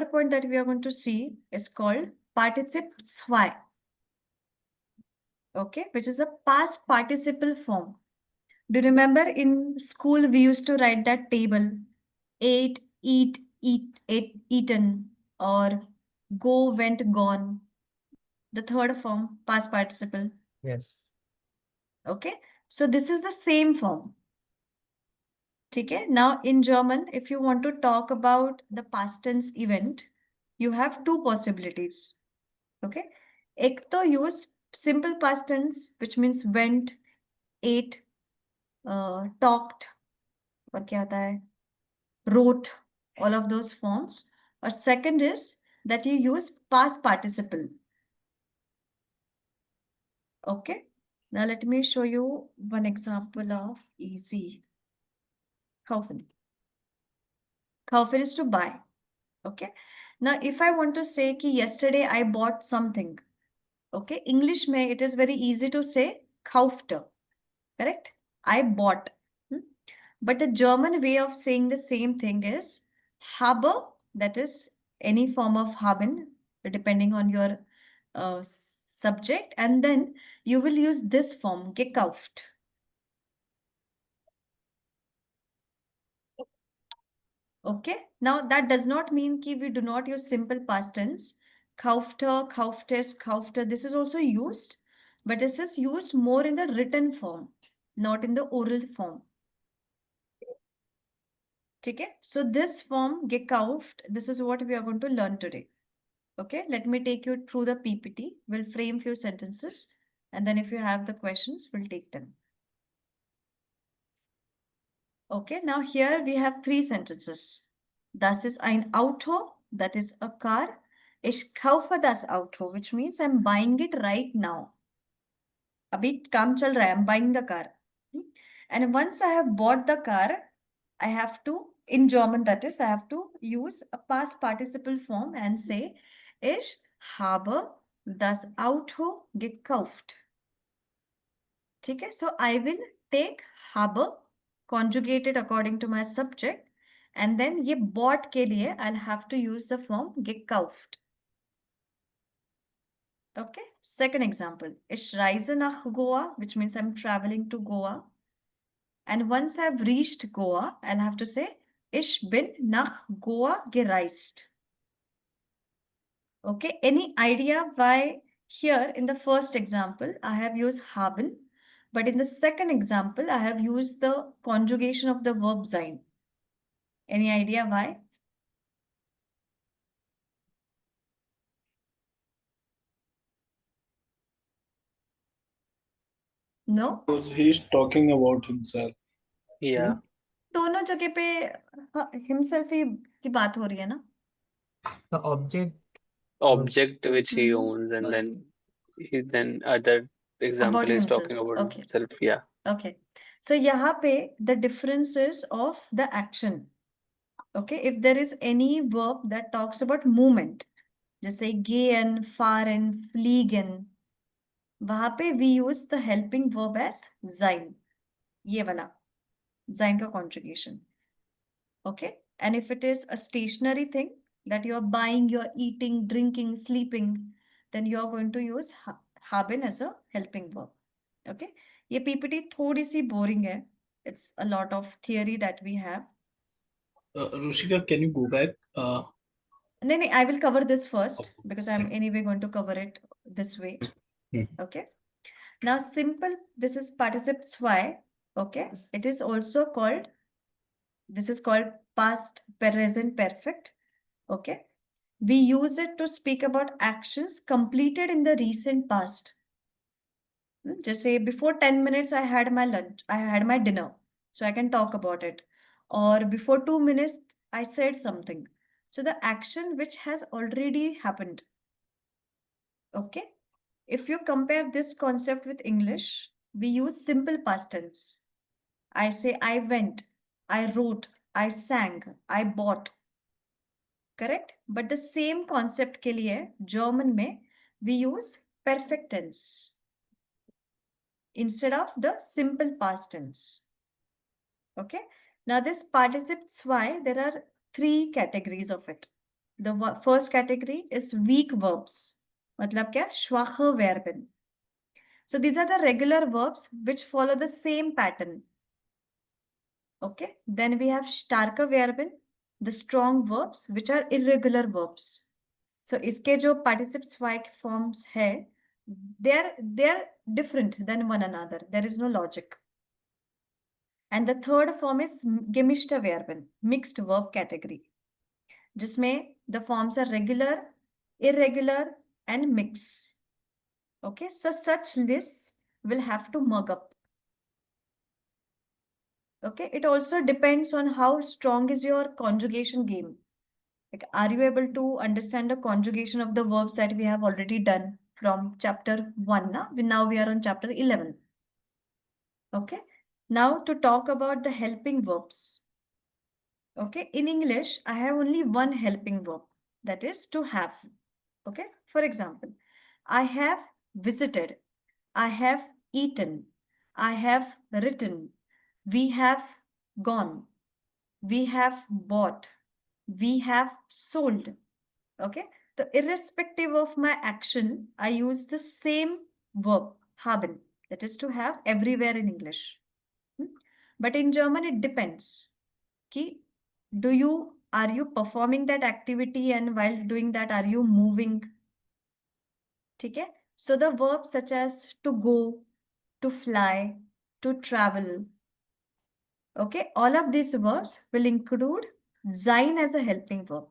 point that we are going to see is called Partizip 2. Okay, which is a past participle form. Do you remember in school we used to write that table? Ate, eat, ate, eaten, or go, went, gone. The third form, past participle. Yes. Okay, so this is the same form. Okay, now in German, if you want to talk about the past tense event, you have two possibilities. Okay, एक तो use simple past tense, which means went, ate, talked, और क्या आता है? Wrote, all of those forms. Or second is that you use past participle. Okay, now let me show you one example of easy. Kaufen. Kaufen is to buy. Okay, now if I want to say कि yesterday I bought something. Okay, English में it is very easy to say kaufte. Correct? I bought. But the German way of saying the same thing is habe, that is any form of haben, depending on your subject. And then you will use this form, gekauft. Okay, now that does not mean that we do not use simple past tense. Kaufte, kauftes, kaufte, this is also used, but this is used more in the written form, not in the oral form. Okay, so this form, gekauft, this is what we are going to learn today. Okay, let me take you through the PPT. We'll frame few sentences, and then if you have the questions, we'll take them. Okay, now here we have three sentences. Das ist ein Auto, that is a car. Ich kaufe das Auto, which means I'm buying it right now. अभी काम चल रहा है, I'm buying the car. And once I have bought the car, I have to, in German that is, I have to use a past participle form and say, ich habe das Auto gekauft. Okay, so I will take habe, conjugate it according to my subject, and then ये bought के लिए I'll have to use the form gekauft. Okay, second example. Ich reise nach Goa, which means I'm traveling to Goa. And once I've reached Goa, I'll have to say, ich bin nach Goa gereist. Okay, any idea why here in the first example, I have used haben, but in the second example, I have used the conjugation of the verb sein. Any idea why? No? Because he's talking about himself. Yeah. दोनों जगह पे himself ही की बात हो रही है ना? The Object which he Mhm. owns, and then other example About is himself. talking about Okay. himself. Yeah. Okay. So यहाँ पे the difference is of the action. Okay. If there is any verb that talks about movement, जैसे gehen, fahren, fliegen, वहाँ पे we use the helping verb as sein. ये वाला sein का conjugation. Okay. And if it is a stationary thing that you are buying, you are eating, drinking, sleeping, then you are going to use haben as a helping verb. Okay. ये PPT थोड़ी सी boring है. It's a lot of theory that we have. Rushika, can you go back? No, I will cover this first because I'm anyway going to cover it this way. Okay. Now, simple, this is participle 2. Okay. It is also called, this is called past present perfect. Okay. We use it to speak about actions completed in the recent past. Just say before 10 minutes, I had my lunch, I had my dinner, so I can talk about it. Or before 2 minutes, I said something. So the action which has already happened. Okay. If you compare this concept with English, we use simple past tense. I say I went, I wrote, I sang, I bought. Correct? But the same concept के लिए German में we use perfect tense instead of the simple past tense. Okay. Now this participle 2, there are three categories of it. The first category is weak verbs. मतलब क्या? schwache Verben. So these are the regular verbs which follow the same pattern. Okay. Then we have starke Verben, the strong verbs which are irregular verbs. So इसके जो participes like forms है, they're different than one another. There is no logic. And the third form is gemischte Verben, mixed verb category, जिसमें the forms are regular, irregular, and mix. Okay, so such lists will have to mug up. Okay, it also depends on how strong is your conjugation game. Like, are you able to understand the conjugation of the verbs that we have already done from chapter 1? Now we are on chapter 11. Okay, now to talk about the helping verbs. Okay, in English, I have only one helping verb, that is to have. Okay, for example, I have visited, I have eaten, I have written, we have gone, we have bought, we have sold. Okay, so irrespective of my action, I use the same verb, haben, that is to have, everywhere in English. But in German, it depends. Ki, are you performing that activity, and while doing that, are you moving? Okay? So the verbs such as to go, to fly, to travel, okay, all of these verbs will include sein as a helping verb.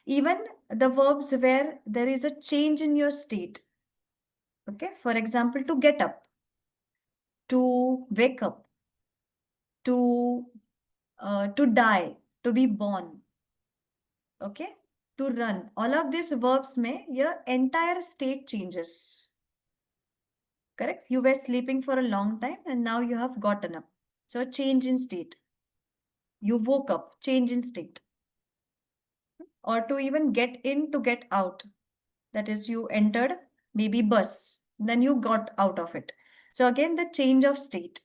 Even the verbs where there is a change in your state. Okay, for example, to get up, to wake up, to die, to be born. Okay, to run. All of these verbs may your entire state changes. Correct? You were sleeping for a long time and now you have gotten up. So a change in state. You woke up, change in state. Or to even get in, to get out. That is, you entered maybe bus, then you got out of it. So again, the change of state.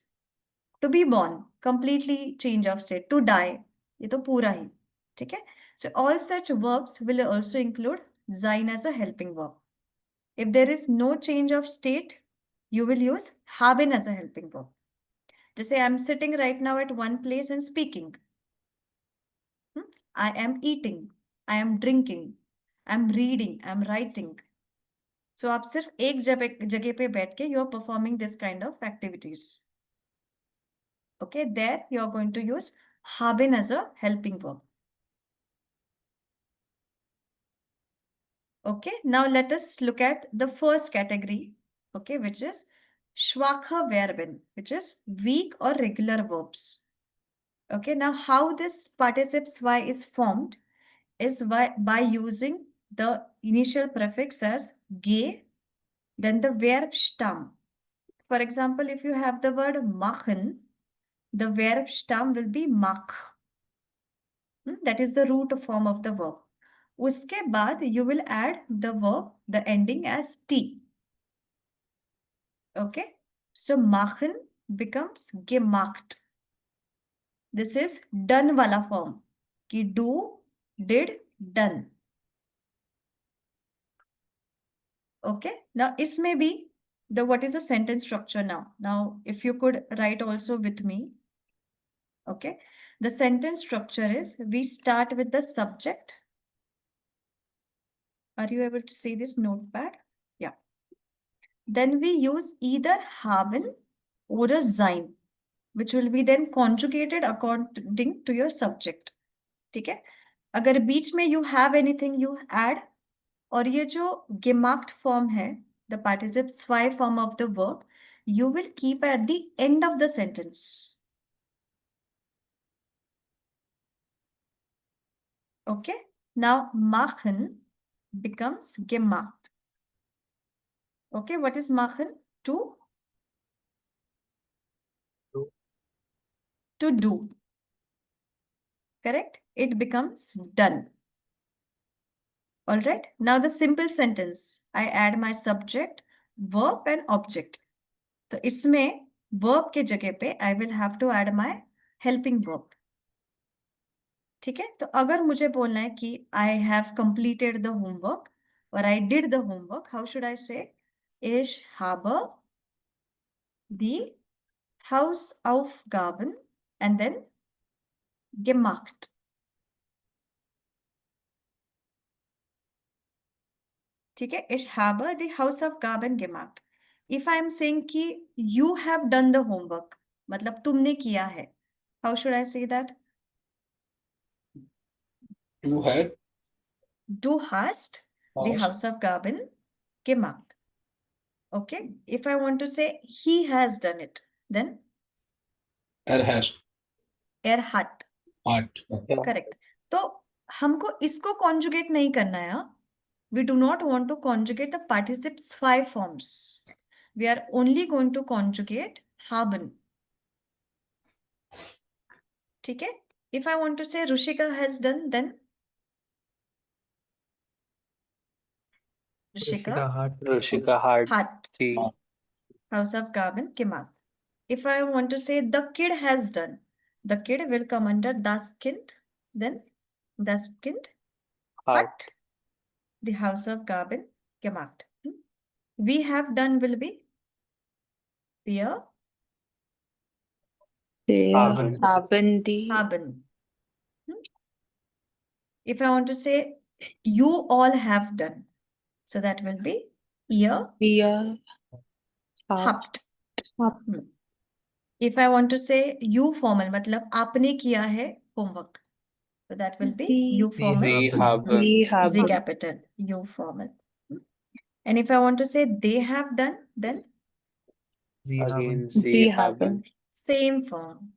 To be born, completely change of state. To die, ये तो पूरा ही. ठीक है? So all such verbs will also include sein as a helping verb. If there is no change of state, you will use haben as a helping verb. Just say I'm sitting right now at one place and speaking. I am eating. I am drinking. I'm reading. I'm writing. So आप सिर्फ एक जगह पे बैठ के you are performing this kind of activities. Okay, there you are going to use haben as a helping verb. Okay, now let us look at the first category, okay, which is schwache Verben, which is weak or regular verbs. Okay, now how this participes y is formed is by using the initial prefix as ge, then the verb stam. For example, if you have the word machen, the verb stam will be mach. That is the root form of the verb. उसके बाद you will add the verb, the ending as t. Okay, so machen becomes gemacht. This is done wala form. Ki do, did, done. Okay, now isme bhi the what is the sentence structure now? Now, if you could write also with me. Okay, the sentence structure is we start with the subject. Are you able to see this notepad? Yeah. Then we use either haben or a sein, which will be then conjugated according to your subject. ठीक है? अगर बीच में you have anything, you add. और ये जो gemacht form है, the participle zwei form of the verb, you will keep at the end of the sentence. Okay? Now machen becomes gemacht. Okay, what is machen? To do. Correct? It becomes done. All right. Now the simple sentence. I add my subject, verb and object. तो इसमें verb के जगह पे I will have to add my helping verb. ठीक है, तो अगर मुझे बोलना है कि I have completed the homework और I did the homework, how should I say? Ich habe die Hausaufgaben and then gemacht. ठीक है, ich habe die Hausaufgaben gemacht. If I am saying कि you have done the homework, मतलब तुमने किया है, how should I say that? You had Du hast die Haus. Hausaufgaben gemacht. Okay, if I want to say he has done it, then Er has er hat. art. Yeah. Correct. तो हमको इसको conjugate नहीं करना है। We do not want to conjugate the participles 5 forms. We are only going to conjugate haben। ठीक है, if I want to say Rushika has done, then Rushika Rushika hat. Rushika had hat the Hausaufgaben gemacht. If I want to say the kid has done, the kid will come under das Kind, then das Kind had hat the Hausaufgaben gemacht. We have done will be wir Wir Haben. haben die haben. If I want to say you all have done, so that will be ihr wir habt. habt. If I want to say you formal, मतलब आपने किया है homework, so that will be Sie- you formal, Sie haben. haben Sie Z haben capital, you formal. And if I want to say they have done, then Sie haben. again Sie Sie haben haben same form.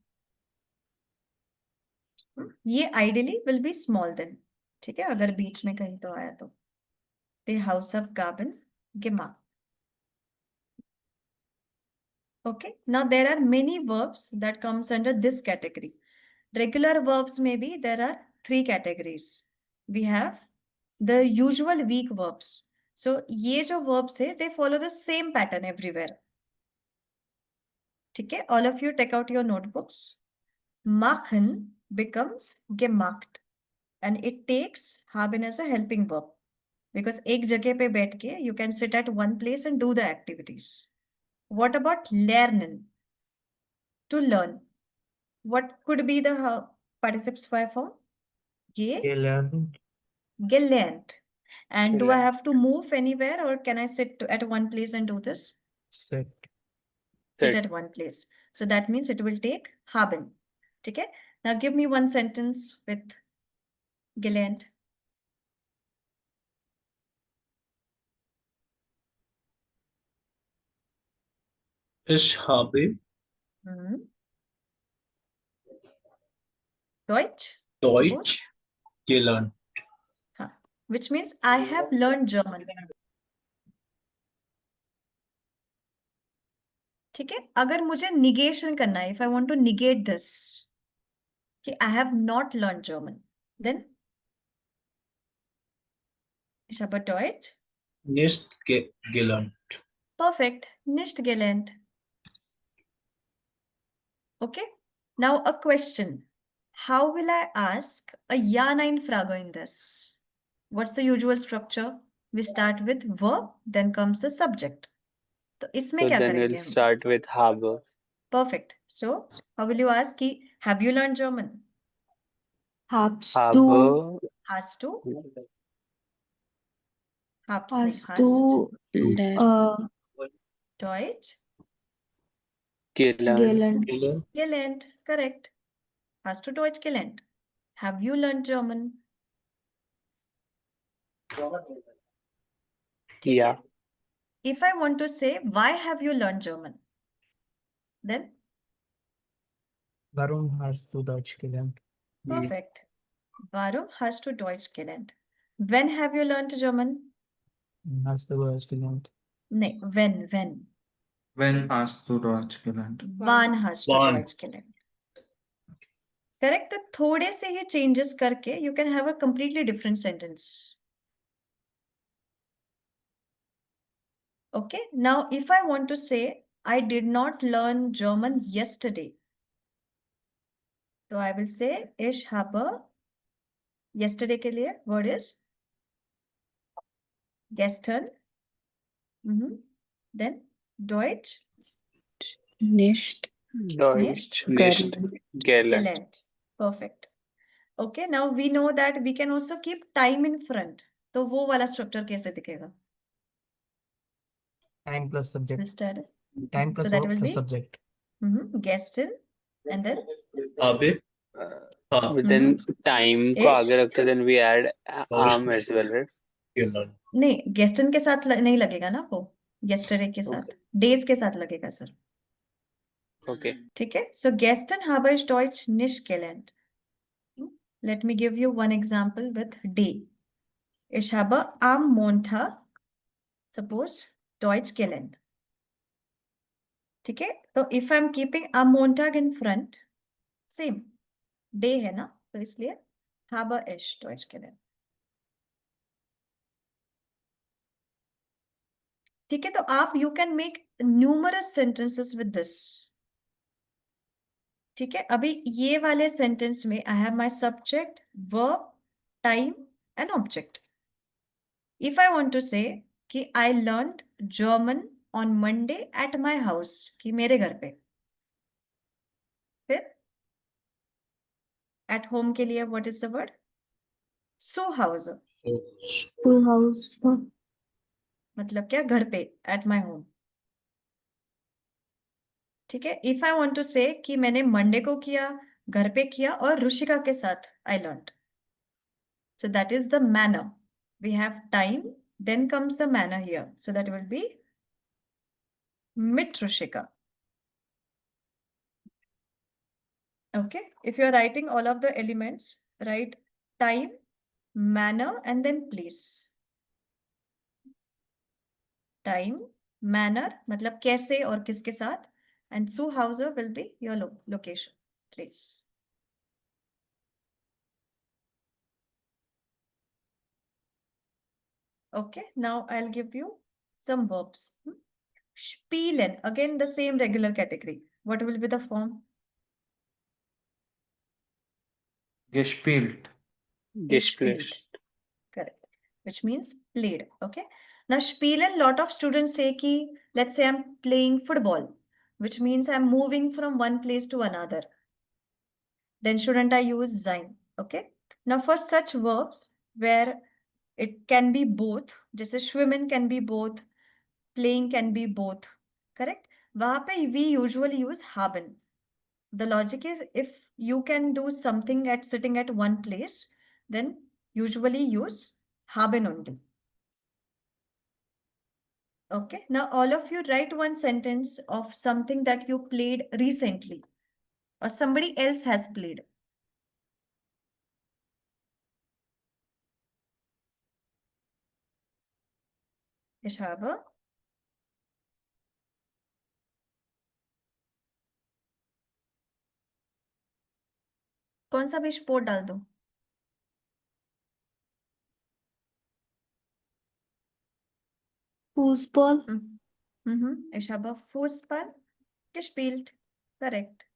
ये ideally will be small then. ठीक है, अगर बीच में कहीं तो आया तो the Hausaufgaben gemacht. Okay, now there are many verbs that comes under this category. Regular verbs, maybe there are 3 categories. We have the usual weak verbs. So ये जो verbs है, they follow the same pattern everywhere. ठीक है, all of you take out your notebooks. Machen becomes gemacht and it takes haben as a helping verb because एक जगह पे बैठ के you can sit at one place and do the activities. What about lernen? To learn. What could be the participes 5 form? Gelernt. Gelernt. And do I Gelernt. have to move anywhere or can I sit at one place and do this? Set. Sit Sit. at one place. So that means it will take haben. Okay? Now give me one sentence with gelernt. Ich habe Mhm. Deutsch. Deutsch gelernt. Huh. Which means I have learned German. ठीक है, अगर मुझे negation करना है, if I want to negate this, कि I have not learned German, then ich habe Deutsch. Nicht gelernt. Perfect. Nicht gelernt. Okay. Now a question. How will I ask a Ja-Nein-Frage in this? What's the usual structure? We start with verb, then comes the subject. तो इसमें So क्या then करेंगे we'll हम? start with habe. Perfect. So how will you ask कि have you learned German? Habst Habe du Hast du? Hab's नहीं, hast hast. du Deutsch? gelernt. gelernt? Gelernt. Correct. Hast du Deutsch gelernt? Have you learned German? ठीक Yeah. है? If I want to say, why have you learned German? Then, Warum hast du Deutsch gelernt? perfect. Warum hast du Deutsch gelernt? When have you learned German? Hast du Deutsch gelernt? Nee, when. Wenn hast du Deutsch gelernt? Wann hast du Wann. Deutsch gelernt? Correct? तो थोड़े से ये changes करके you can have a completely different sentence. Okay, now if I want to say, I did not learn German yesterday. So I will say, ich habe Yesterday के लिए word is gestern. Then Deutsch Nicht Deutsch nicht gelernt. gelernt. Perfect. Okay, now we know that we can also keep time in front. तो वो वाला structure कैसे दिखेगा? Time plus subject. We'll start. Time plus So that verb will plus be subject. gestern and then habe, ha, But then time को आगे Ish. रखते हैं, then we add am as well, right? gelernt. नहीं gestern के साथ नहीं लगेगा ना वो yesterday के साथ days के साथ लगेगा सर. Okay. ठीक है? So gestern habe ich Deutsch nicht gelernt. Let me give you one example with day. Ich habe am Montag, suppose, Deutsch gelernt. ठीक है? तो if I'm keeping am Montag in front, same, day है ना? तो इसलिए habe ich Deutsch gelernt. ठीक है? तो आप you can make numerous sentences with this. ठीक है? अभी ये वाले sentence में I have my subject, verb, time and object. If I want to say कि I learned German on Monday at my house, कि मेरे घर पे. फिर at home के लिए what is the word? Zu Hause. So, to house. मतलब क्या? घर पे, at my home. ठीक है? If I want to say कि मैंने मंडे को किया, घर पे किया और रुशिका के साथ I learned. So that is the manner. We have time, then comes the manner here. So that will be mit Rushika. Okay? If you are writing all of the elements, write time, manner and then place. Time, manner मतलब कैसे और किसके साथ, and Zu Hause will be your location, place. Okay, now I'll give you some verbs. Spielen, again the same regular category. What will be the form? Gespielt. Gespielt. Correct. Which means played. Okay. Now spielen, lot of students say ki, let's say I'm playing football, which means I'm moving from one place to another. Then shouldn't I use sein? Okay. Now for such verbs where it can be both, जैसे schwimmen can be both, playing can be both, correct? वहाँ पे we usually use haben. The logic is if you can do something at sitting at one place, then usually use haben only. Okay, now all of you write one sentence of something that you played recently or somebody else has played. Ich habe कौन सा भी sport डाल दो? Fußball. Ich habe Fußball gespielt. Correct.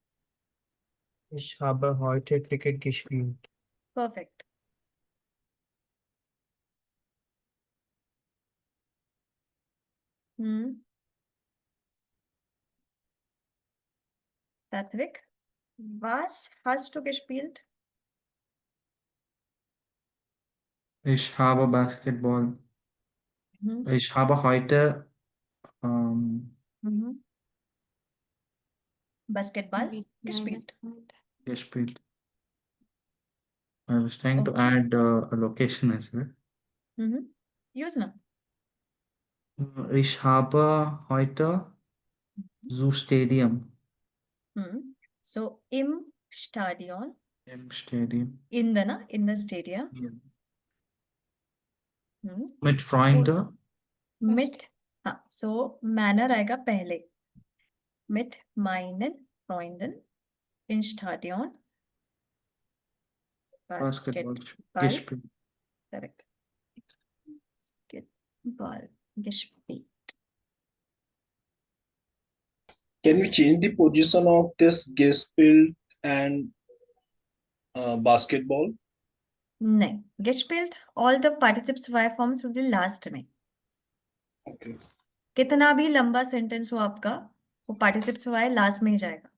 Ich habe heute Cricket gespielt. Perfect. Patrick, was hast du gespielt? Ich habe Basketball. Ich habe heute Basketball gespielt. gespielt. I was trying to Okay. add a location as well. Use na. Ich habe heute Zoo Stadium. So im Stadion. Im Stadium. In the stadium. Ja. Mit Freunden. Mit. So manner आएगा पहले. Mit meinen Freunden im Stadion. Basketball Basketball. gespielt. Correct. Basketball gespielt. Can we change the position of this gespielt and basketball? नहीं, gespielt, all the participes Y forms will be last में. Okay. कितना भी लंबा sentence हो आपका, वो participes Y last में ही जाएगा.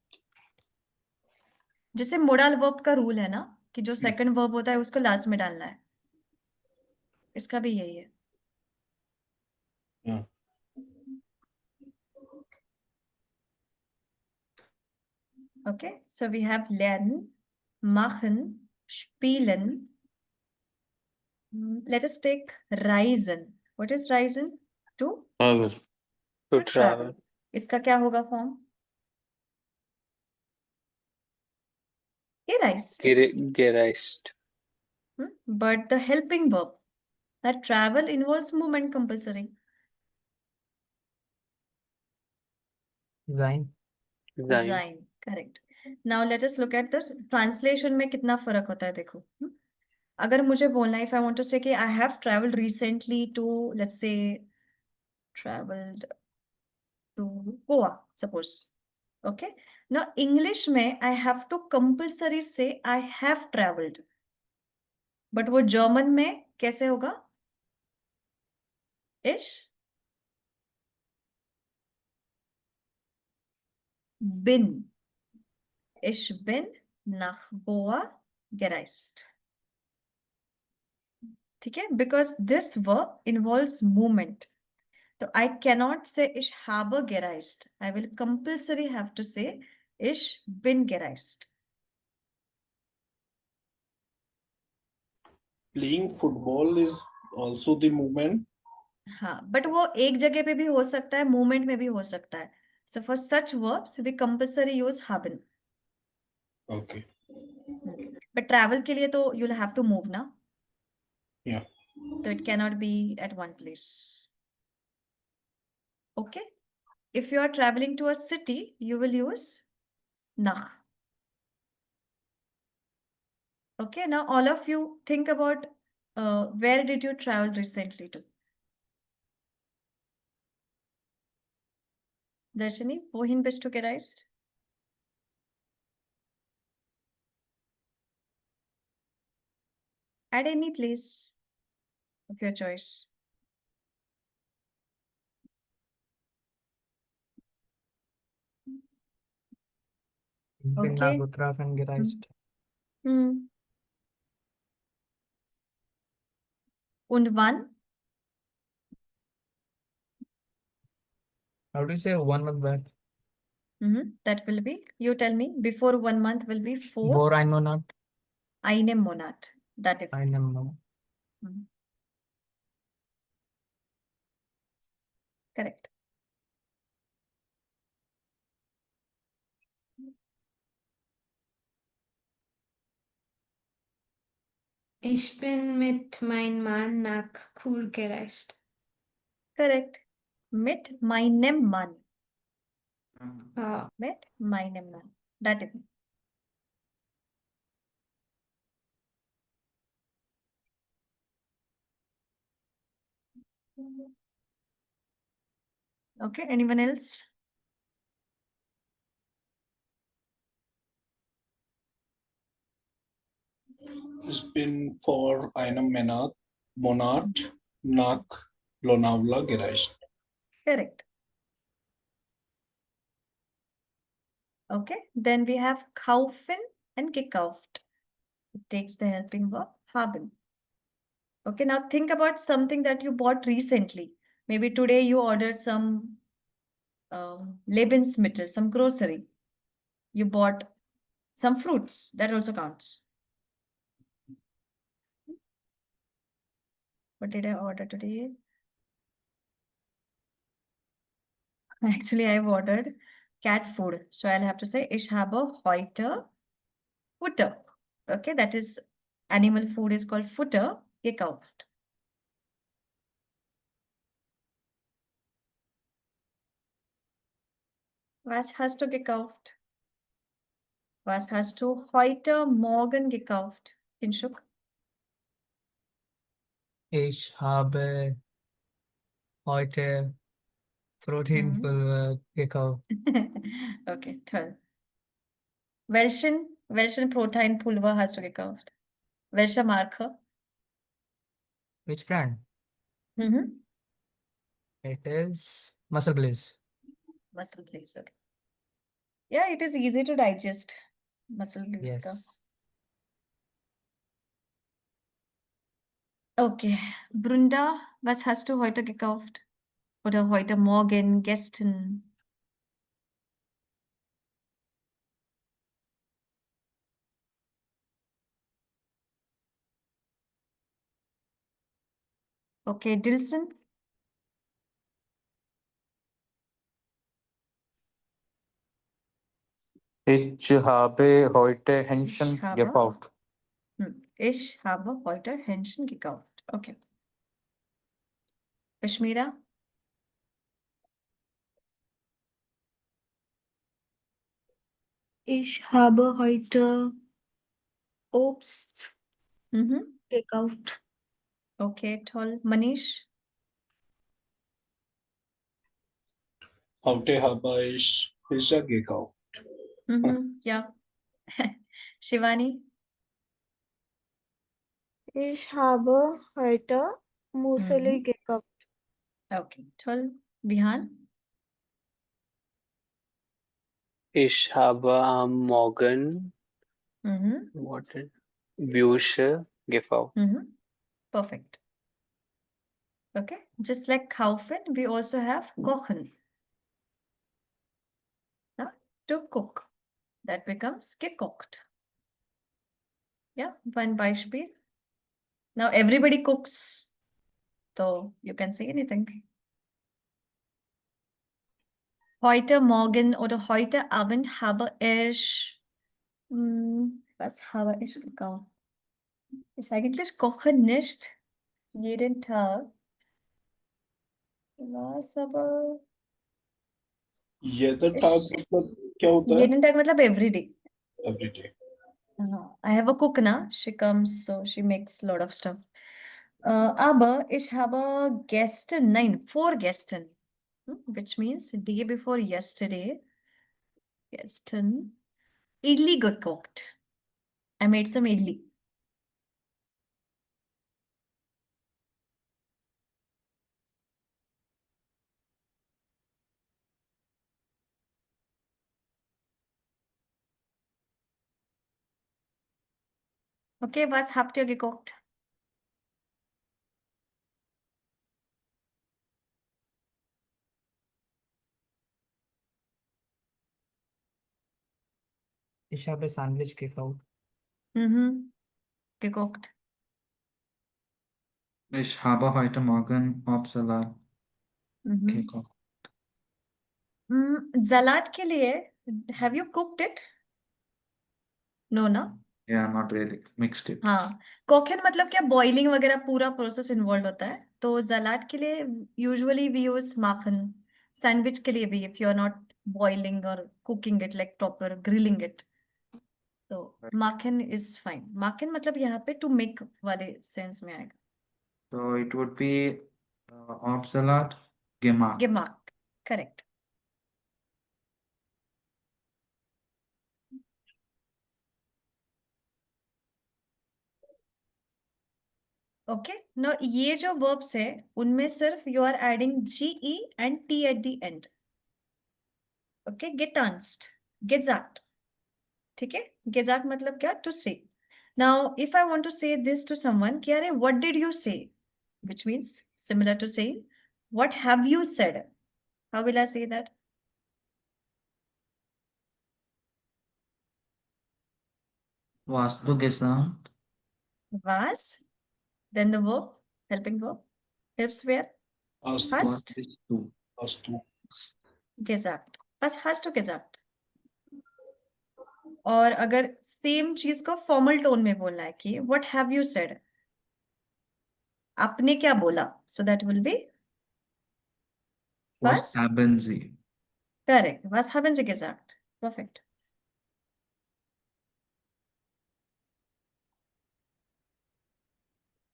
जैसे मोडल वर्ब का रूल है ना, कि जो सेकंड वर्ब होता है उसको लास्ट में डालना है. इसका भी यही है. Yeah. Okay, so we have lernen, machen, spielen. Let us take reisen. What is reisen? To To to travel. travel. इसका क्या होगा form? Gereist. Gereist. But the helping verb, that travel involves movement compulsory. Sein. Sein. Correct. Now let us look at the translation में कितना फर्क होता है देखो. अगर मुझे बोलना है, if I want to say कि I have traveled recently to, let's say, traveled to Goa, suppose. Okay. Now English में I have to compulsory say I have traveled. But वो German में कैसे होगा? Ich bin. Ich bin nach Goa gereist. ठीक है? Because this verb involves movement. So I cannot say ich habe gereist. I will compulsory have to say ich bin gereist. Playing football is also the movement. हाँ, but वो एक जगह पे भी हो सकता है, movement में भी हो सकता है. So for such verbs, we compulsory use haben. Okay. But travel के लिए तो you'll have to move ना. Yeah. So it cannot be at one place. Okay. If you are traveling to a city, you will use nach. Okay. Now all of you think about where did you travel recently to? Darshini, wohin bist du gereist? At any place of your choice. Ich bin nach Okay. Uttarakhand gereist. Und wann? How do you say 1 month back? That will be, you tell me, before 1 month will be Vor ein Monat. einem Monat. Dativ. Einem Monat. Correct. Ich bin mit meinem Mann nach Kuhl gereist. Correct. Mit meinem Mann. Ah, Mit meinem Mann. Dativ. Okay, anyone else? Ich bin vor einem Monat nach Lonavala gereist. Correct. Okay, then we have kaufen and gekauft. It takes the helping verb haben. Okay, now think about something that you bought recently. Maybe today you ordered some Lebensmittel, some grocery. You bought some fruits. That also counts. What did I order today? Actually, I've ordered cat food. So I'll have to say, ich habe heute Futter. Okay, that is animal food is called Futter gekauft. Was hast du gekauft? Was hast du heute Morgen gekauft? Kinshuk? Ich habe heute Proteinpulver gekauft. Okay, toll. Welchen Proteinpulver hast du gekauft? Welche Marke? Which brand? Mm-hmm. It is muscle glaze. Muscle Glaze. Okay. Yeah, it is easy to digest. Muscle Glaze ka. Yes. Okay. Brunda, was hast du heute gekauft? Oder heute Morgen, gestern? Okay, Dilson? Ich habe heute Ich Hähnchen habe, gekauft. ich habe heute Hähnchen gekauft. Okay. Kashmira? Ich habe heute Obst Mhm. gekauft. Okay, toll. Manish? Heute habe ich Pizza gekauft. Mhm. Ja. Shivani? Ich habe heute Müsli Mhm. gekauft. Okay, toll. Vihan? Ich habe am Morgen Mhm. Bücher gekauft. Mhm. Perfect. Okay, just like kaufen, we also have kochen. Yeah? To cook. That becomes gekocht. Yeah, one Beispiel. Now everybody cooks, so you can say anything. Heute Morgen oder heute Abend habe ich, was habe ich gekauft? Ich eigentlich koche nicht jeden Tag. Was aber Year Tag ich, मतलब क्या होता है? jeden Tag मतलब every day. Every day. I have a cook na. She comes, so she makes a lot of stuff. Aber ich habe gestern, nein, vorgestern, which means day before yesterday, gestern, idli gekocht. I made some idli. Okay, was habt ihr gekocht? Ich habe Sandwich gekauft. Gekocht. Ich habe heute Morgen Obstsalat gekauft. Salat ke liye, have you cooked it? No, na? Yeah, not really. Mixed it. हाँ, कोखन मतलब क्या, boiling वगैरह पूरा process involve होता है. तो सलाद के लिए usually we use makhan. Sandwich के लिए भी if you are not boiling और cooking it like proper grilling it, तो माखन इज फाइन. माखन मतलब यहाँ पे टू मेक वाले सेंस में आएगा. So it would be Obstsalat gemacht. gemacht, correct. Okay, no ये जो वर्ब्स है उनमें सिर्फ you are adding GE and T at the end. Okay, गेटांस्ट, गेजाक्ट. ठीक है, गेजाक्ट मतलब क्या, to say. Now if I want to say this to someone कि अरे what did you say, which means similar to say what have you said, how will I say that? Was du gesagt? Was, then the verb, helping verb, helps where? Hast Was Hast bist du? hast du. gesagt, was hast du gesagt? और अगर same चीज को formal tone में बोलना है कि what have you said, आपने क्या बोला, so that will be Was was. haben Sie? Correct, was haben Sie gesagt? Perfect.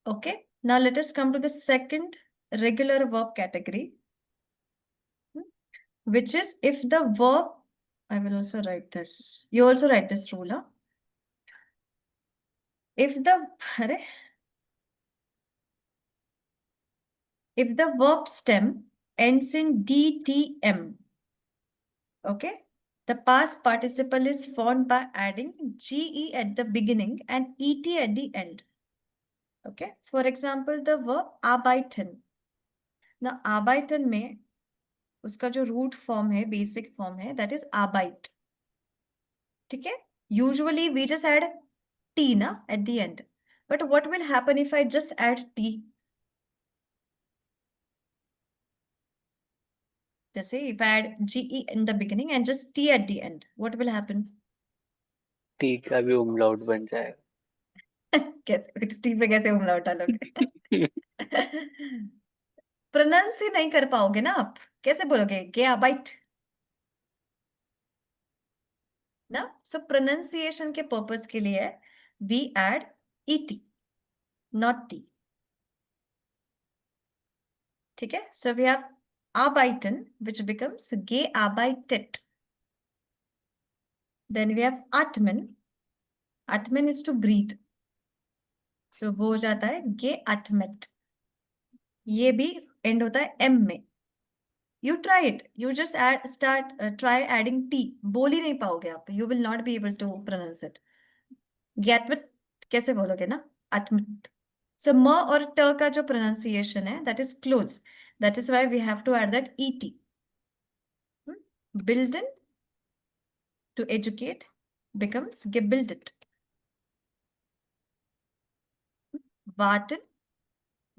Okay, now let us come to the second regular verb category, which is if the verb, I will also write this, you also write this rule, huh? If the verb stem ends in DTM, okay, the past participle is formed by adding GE at the beginning and ET at the end. Okay, for example, the verb arbeiten. Now, arbeiten में उसका जो root form है, basic form है, that is arbeit. ठीक है? Usually we just add T na at the end. But what will happen if I just add T? जैसे if I add GE in the beginning and just T at the end, what will happen? T का भी umlaut बन जाएगा. कैसे T पे कैसे umlaut डालोगे? Pronounce ही नहीं कर पाओगे ना आप. कैसे बोलोगे? Gearbeit. ना? So pronunciation के purpose के लिए we add ET, not T. ठीक है? So we have arbeiten, which becomes gearbeitet. Then we have atmen. Atmen is to breathe. So वो हो जाता है geatmet. ये भी end होता है M में. You try it. You just try adding T. बोल ही नहीं पाओगे आप. You will not be able to pronounce it. Geatmet कैसे बोलोगे ना? Atmet. So म और ट का जो pronunciation है, that is close. That is why we have to add that ET. Bilden, to educate, becomes gebildet. Warten,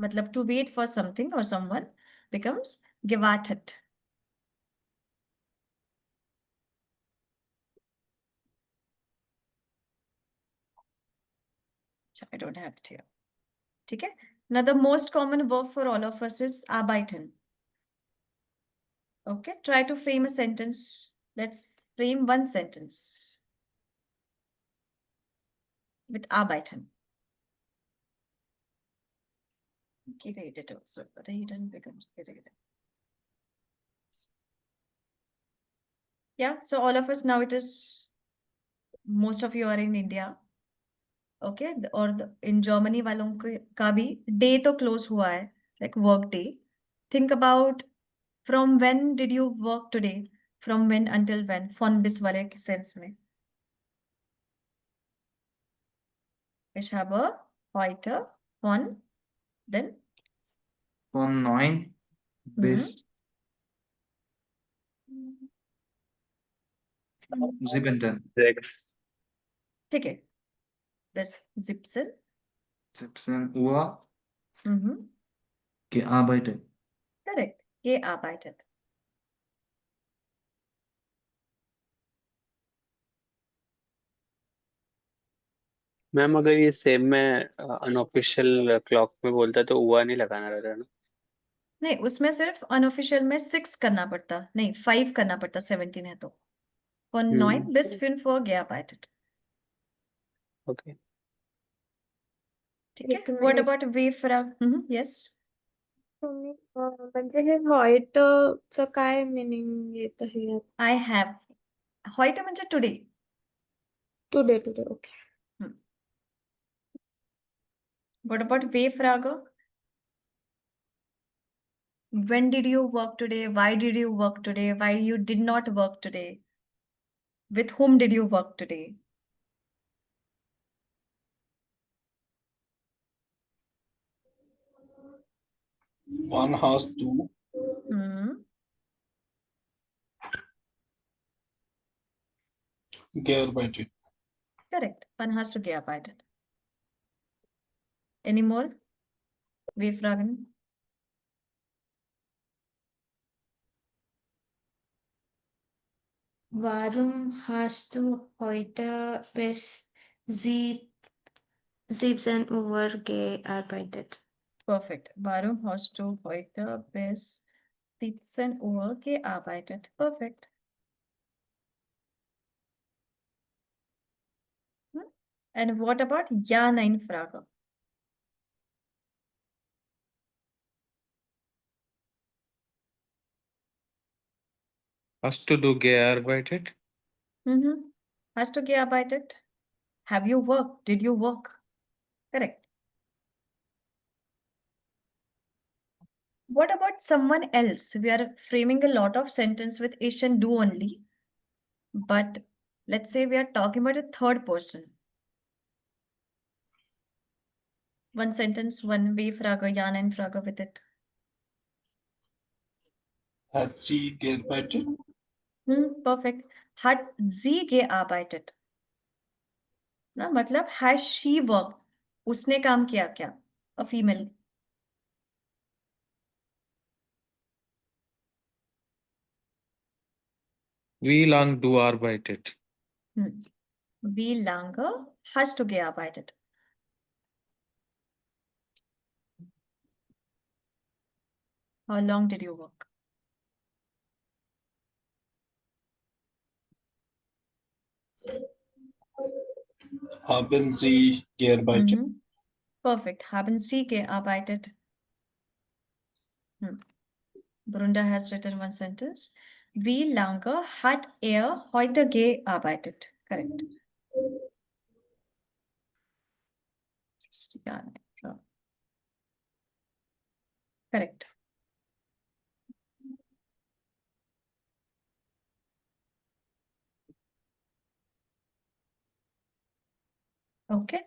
मतलब to wait for something or someone, becomes gewartet. I don't have it here. ठीक है? Now the most common verb for all of us is arbeiten. Okay, try to frame a sentence. Let's frame one sentence with arbeiten. Geredet also. Reden becomes geredet. Yeah, so all of us now, it is, most of you are in India. Okay, और in Germany वालों का भी day तो close हुआ है, like work day. Think about from when did you work today? From when until when? Von bis वाले sense में. Ich habe heute von, then Von 9 bis 7. 6. ठीक है, bis 17. 17 Uhr Mhm. gearbeitet. Correct. Gearbeitet. Ma'am अगर ये same में unofficial clock में बोलता है तो हुआ नहीं लगाना रहता है ना. नहीं, उसमें सिर्फ अनऑफिशियल में 6 करना पड़ता, नहीं 5 करना पड़ता, 17 है तो. Von 9 bis 5 Uhr gearbeitet. Okay. ठीक है. एक What मिनिट. about yes. तुम्ही म्हणजे हे व्हाईटचं काय मिनिंग येत आहे? I have. Heute म्हणजे today. Today okay. What about Frage? When did you work today? Why did you work today? Why you did not work today? With whom did you work today? One has to gearbeitet. Correct. One has to gearbeitet. Any more? Fragen? Warum hast du heute bis 17 Uhr gearbeitet? Perfect. Warum hast du heute bis 17 Uhr gearbeitet? Perfect. And what about Ja-Nein-Frage? Hast du gearbeitet? Hast du gearbeitet? Have you worked? Did you work? Correct. What about someone else? We are framing a lot of sentence with ish and do only. But let's say we are talking about a third person. One sentence, one way Frage, Jan and Frage with it. Hat sie gearbeitet? Perfect. Hat sie gearbeitet? ना मतलब has she worked? उसने काम किया क्या? A female. Wie lang du arbeitet? Wie lange hast du gearbeitet? How long did you work? Haben sie gearbeitet? Perfect. Haben Sie gearbeitet? Brunda has written one sentence. Wie lange hat heute gearbeitet? Correct. Christiane. Correct. Okay.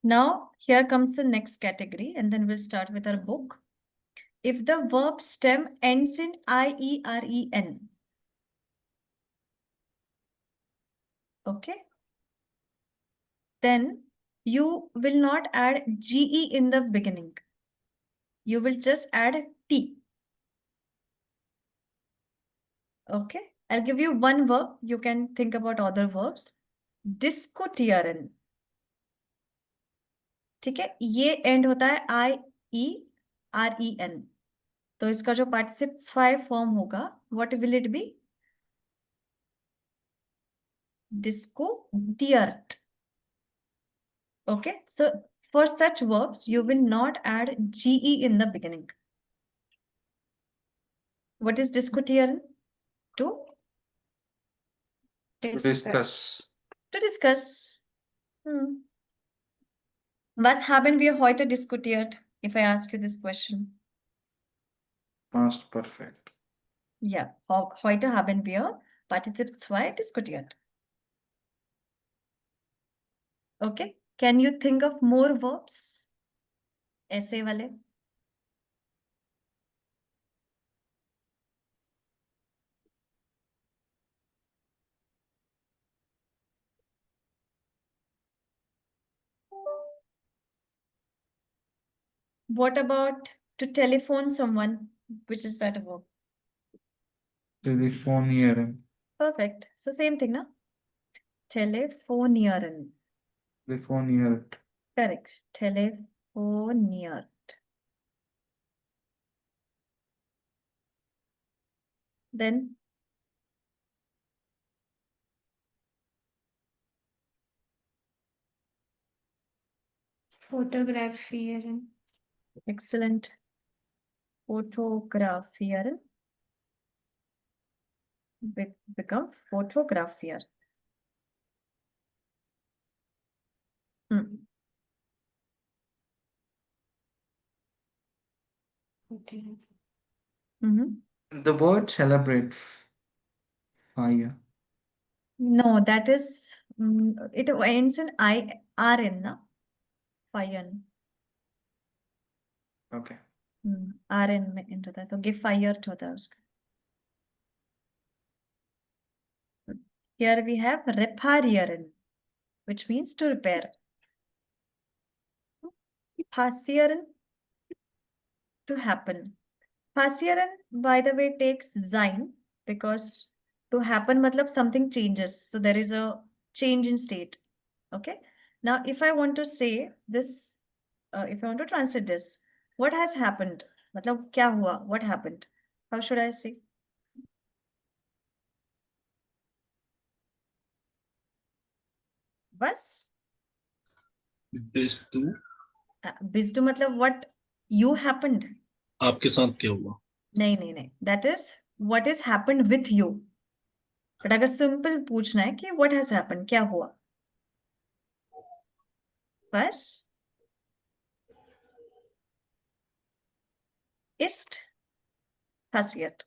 Now, here comes the next category, and then we'll start with our book. If the verb stem ends in I-E-R-E-N. Okay. Then you will not add GE in the beginning. You will just add T. Okay. I'll give you one verb. You can think about other verbs. Diskutieren. ठीक है, ये and होता है I-E-R-E-N. तो इसका जो पार्टिसिप 5 form होगा, what will it be? Diskutiert. Okay, so for such verbs, you will not add GE in the beginning. What is diskutieren? To Discuss. discuss. Was haben wir heute diskutiert? If I ask you this question. Past perfect. Ja, heute haben wir Partizip 2 diskutiert. Okay, can you think of more verbs? ऐसे वाले? What about to telephone someone? Which is that a verb? Telefonieren. Perfect. So same thing, na? Telefonieren. Telefoniert. Correct. Telefoniert. Then Fotografieren. excellent. Fotografieren. Become fotografier. The word celebrate. Fire. No, that is it ends in I-R-N, na? Fire. Okay. RN में enter होता है तो give fired होता है उसका. Here we have reparieren, which means to repair. Passieren, to happen. Passieren, by the way, takes sein because to happen matlab something changes. So there is a change in state. Okay. Now, if I want to say this, if I want to translate this, what has happened? Matlab kya hua? What happened? How should I say? बस Bist du? बिजडू मतलब what you happened. आपके साथ क्या हुआ? नहीं that is what has happened with you. But अगर simple पूछना है कि what has happened, क्या हुआ? बस ist passiert.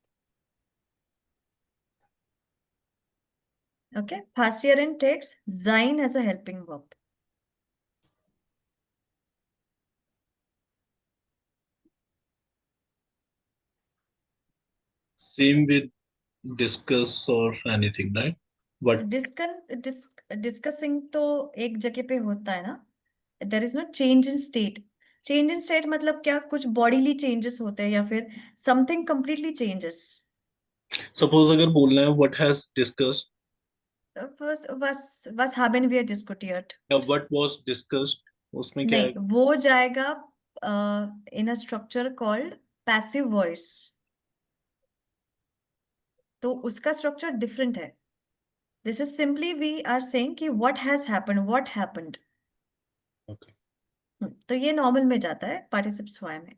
Okay, passieren takes sein as a helping verb. Same with discuss or anything, right? But Discussing तो एक जगह पे होता है ना. There is no change in state. Change in state मतलब क्या, कुछ bodily changes होते हैं या फिर something completely changes. suppose अगर बोलना है what has discussed Was haben wir diskutiert? या what was discussed, उसमें क्या है? नहीं, वो जाएगा in a structure called passive voice. तो उसका structure different है. This is simply we are saying कि what has happened, what happened. Okay. तो ये normal में जाता है participes y में.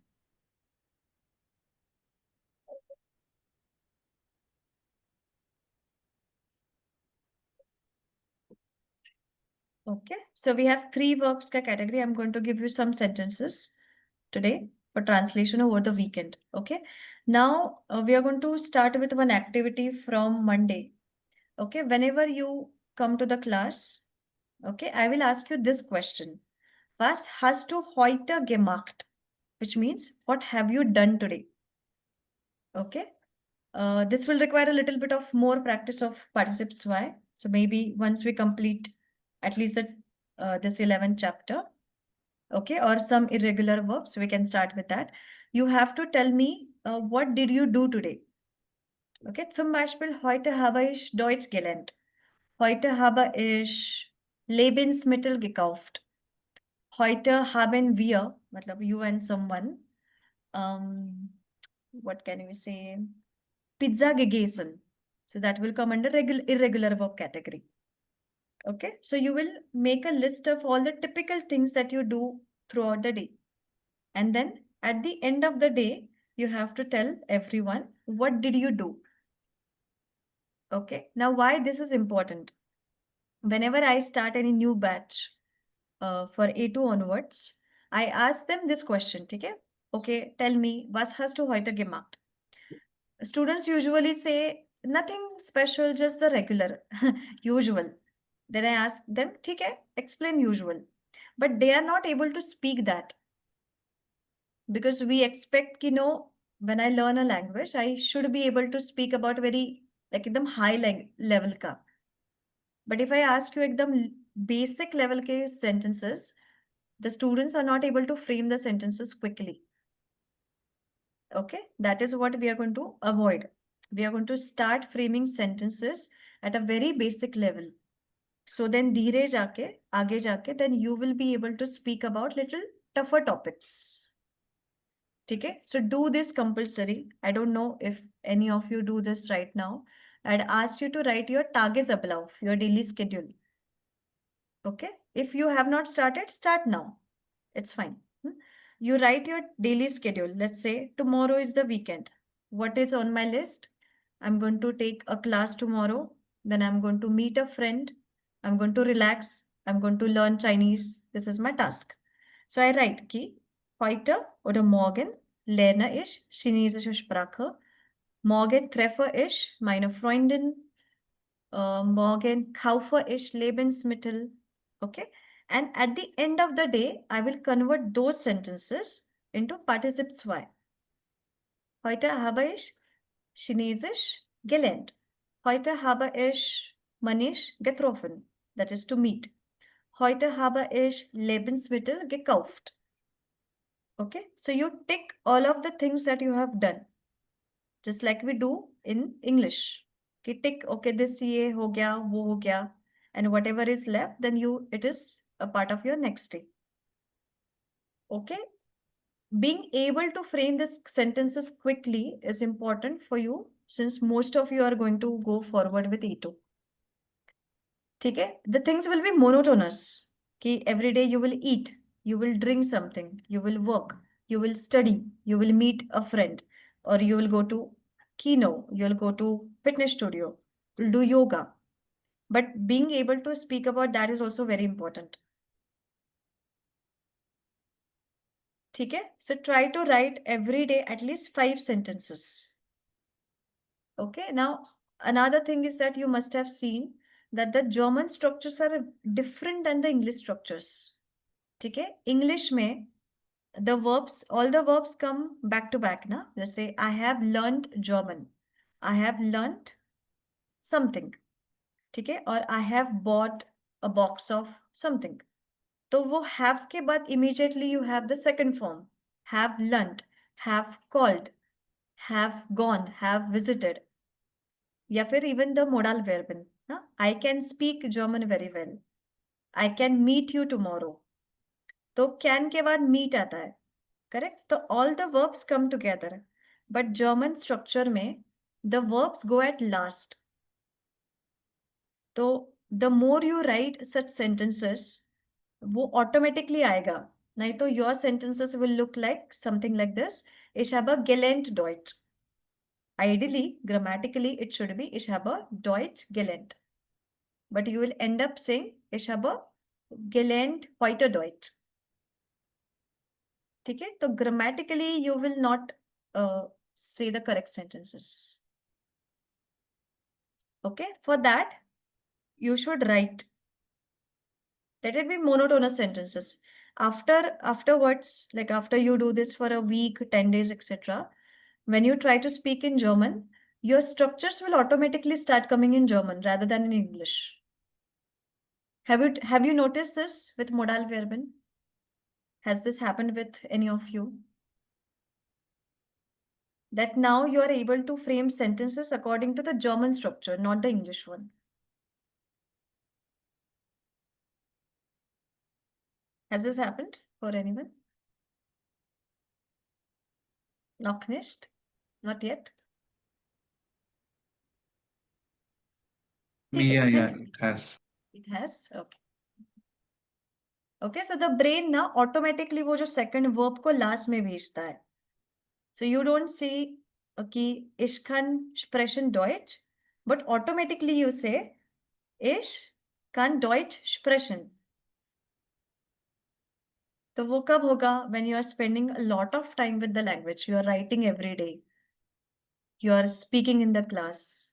Okay, so we have 3 verbs ka category. I'm going to give you some sentences today for translation over the weekend. Okay, now we are going to start with one activity from Monday. Okay, whenever you come to the class, okay, I will ask you this question. Was hast du heute gemacht? Which means, what have you done today? Okay, this will require a little bit of more practice of participes y. So maybe once we complete at least this 11th chapter, okay, or some irregular verbs, we can start with that. You have to tell me what did you do today? Okay, zum Beispiel, heute habe ich Deutsch gelernt. Heute habe ich Lebensmittel gekauft. Heute haben wir, matlab you and someone, what can we say? Pizza gegessen. So that will come under irregular verb category. Okay, so you will make a list of all the typical things that you do throughout the day. And then at the end of the day, you have to tell everyone, what did you do? Okay, now why this is important? Whenever I start any new batch for A2 onwards, I ask them this question, okay? Okay, tell me, was hast du heute gemacht? Students usually say, nothing special, just the regular, usual. Then I ask them, okay, explain usual. But they are not able to speak that. Because we expect, when I learn a language, I should be able to speak about very, like, ekdam high level ka. But if I ask you ekdam basic level ke sentences, the students are not able to frame the sentences quickly. Okay, that is what we are going to avoid. We are going to start framing sentences at a very basic level. So then धीरे जाके, आगे जाके, then you will be able to speak about little tougher topics. Okay, so do this compulsory. I don't know if any of you do this right now. I'd ask you to write your Tagesablauf, your daily schedule. Okay, if you have not started, start now. It's fine. You write your daily schedule. Let's say tomorrow is the weekend. What is on my list? I'm going to take a class tomorrow. Then I'm going to meet a friend. I'm going to relax. I'm going to learn Chinese. This is my task. So I write ki heute oder morgen lerne ich chinesische Sprache. Morgen treffe ich meine Freundin. Morgen kaufe ich Lebensmittel. Okay. And at the end of the day, I will convert those sentences into Partizip 2. Heute habe ich Chinesisch gelernt. Heute habe ich Manish getroffen. That is to meet. Heute habe ich Lebensmittel gekauft. Okay, so you tick all of the things that you have done, just like we do in English. Okay, tick, okay, this ye ho gaya, wo ho gaya, and whatever is left, then it is a part of your next day. Okay, being able to frame these sentences quickly is important for you since most of you are going to go forward with E2. Okay, the things will be monotonous. Okay, every day you will eat, you will drink something, you will work, you will study, you will meet a friend, or you will go to kino, you'll go to fitness studio, you'll do yoga. But being able to speak about that is also very important. ठीक है? So try to write every day at least 5 sentences. Okay, now another thing is that you must have seen that the German structures are different than the English structures. ठीक है? English में the verbs, all the verbs come back to back ना. जैसे I have learned German, I have learned something, ठीक है? और I have bought a box of something. तो वो have के बाद immediately you have the second form, have learnt, have called, have gone, have visited, या फिर even the modal verb ना, I can speak German very well, I can meet you tomorrow. तो can के बाद meet आता है, correct? तो all the verbs come together, but German structure में the verbs go at last. तो the more you write such sentences, वो automatically आएगा. नहीं तो your sentences will look like something like this. Ich habe gelernt Deutsch. Ideally, grammatically, it should be Ich habe Deutsch gelernt. But you will end up saying Ich habe gelernt heute Deutsch. ठीक है? तो grammatically, you will not say the correct sentences. Okay? For that, you should write. Let it be monotonous sentences. Afterwards, like after you do this for a week, 10 days, etc., when you try to speak in German, your structures will automatically start coming in German rather than in English. Have you noticed this with modal verben? Has this happened with any of you? That now you are able to frame sentences according to the German structure, not the English one. Has this happened for anyone? Noch nicht? Not yet? ठीक है, Yeah, yeah, continue. it has. It has? Okay. Okay, so the brain now automatically वो जो second verb को last में भेजता है. So you don't say कि ich kann sprechen Deutsch, but automatically you say ich kann Deutsch sprechen. तो वो कब होगा? When you are spending a lot of time with the language, you are writing every day, you are speaking in the class.